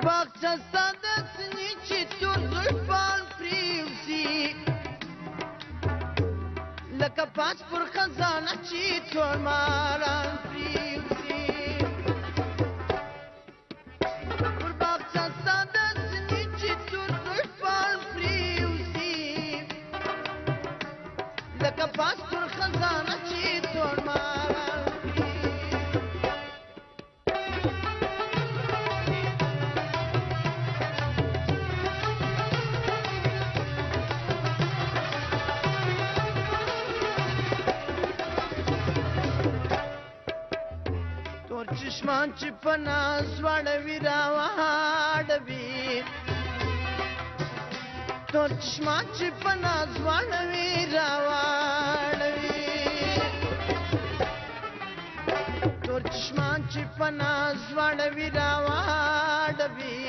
باغچه ستا داسې چې تور زلفان پرېوځي لکه پاس پر خزانه چې تور ماران پرېوځي پر باغچه ستا داسې چې تور زلفان پرېوځي لکه پاس پر خزانه چې تور ماران چشمان چې په ناز واړوي راواړوي تور چشمان چې په ناز واړوي راواړوي تور چشمان چې په ناز واړوي راواړوي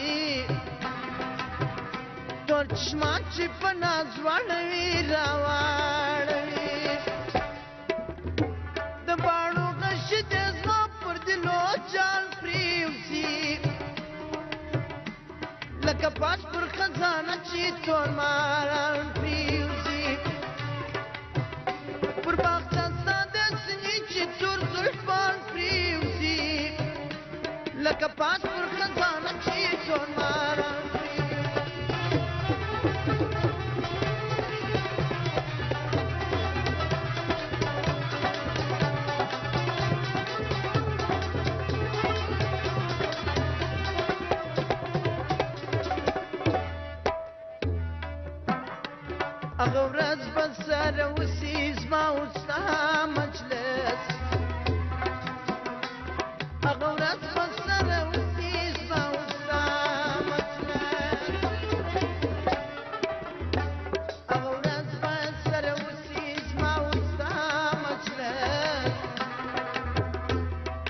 تور چشمان چې په ناز واړوي راواړوي د باڼو غش د زما پر دلو جال پرېوځي لکه پاس پر خزانه چې تور ماران پرېوځي پر باغچه ستا داسې چې تور زلفان پرېوځي لکه پاس پر خزانه چې تور ماران هغه ورځ به سره وسي زما او ستا مجلس هغه ورځ به سره وسي زما او ستا مجلس هغه ورځ به سره وسي زما او ستا مجلس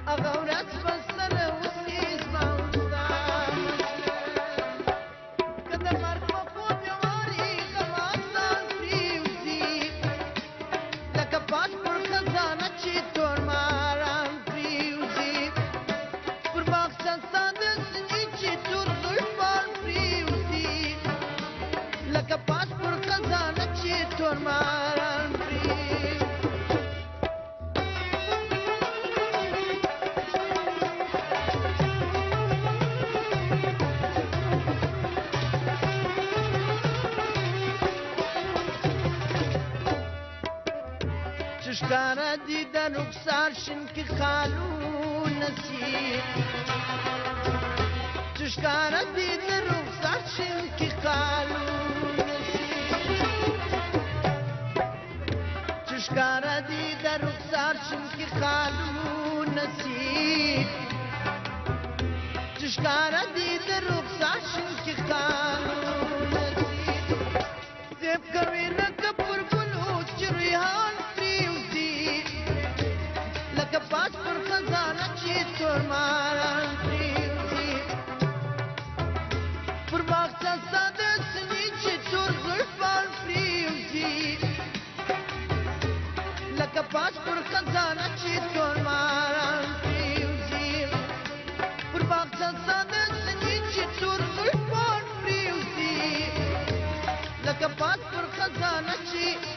هغه ورځ به سره وسي زما او ستا مجلس که د مرګ په خوب یې واري پاس پر خزانه چې تور ماران پرېوځي پر باغچه ستا داسې چې تور زلفان پرېوځي لکه پاس پر خزانه چې تور ماران پرېوځي ښکاره دي د رخسار شین کې خالونه سي چې ښکاره دي د رخسار شین کې خالونه سي چې ښکاره دي د رخسار شین کې خالونه سي چې ښکاره دي د رخسار شین کې خالونه سي زیب کوي لکه پر ګلو چې ریحان لکه پاس پر خزانه چې تور ماران پرېوځي پر باغچه ستا داسې چې تور زلفان پرېوځي لکه پاس پر خزانه چې تور ماران پرېوځي پر باغچه ستا داسې چې تور زلفان پرېوځي لکه پاس پر خزانه چې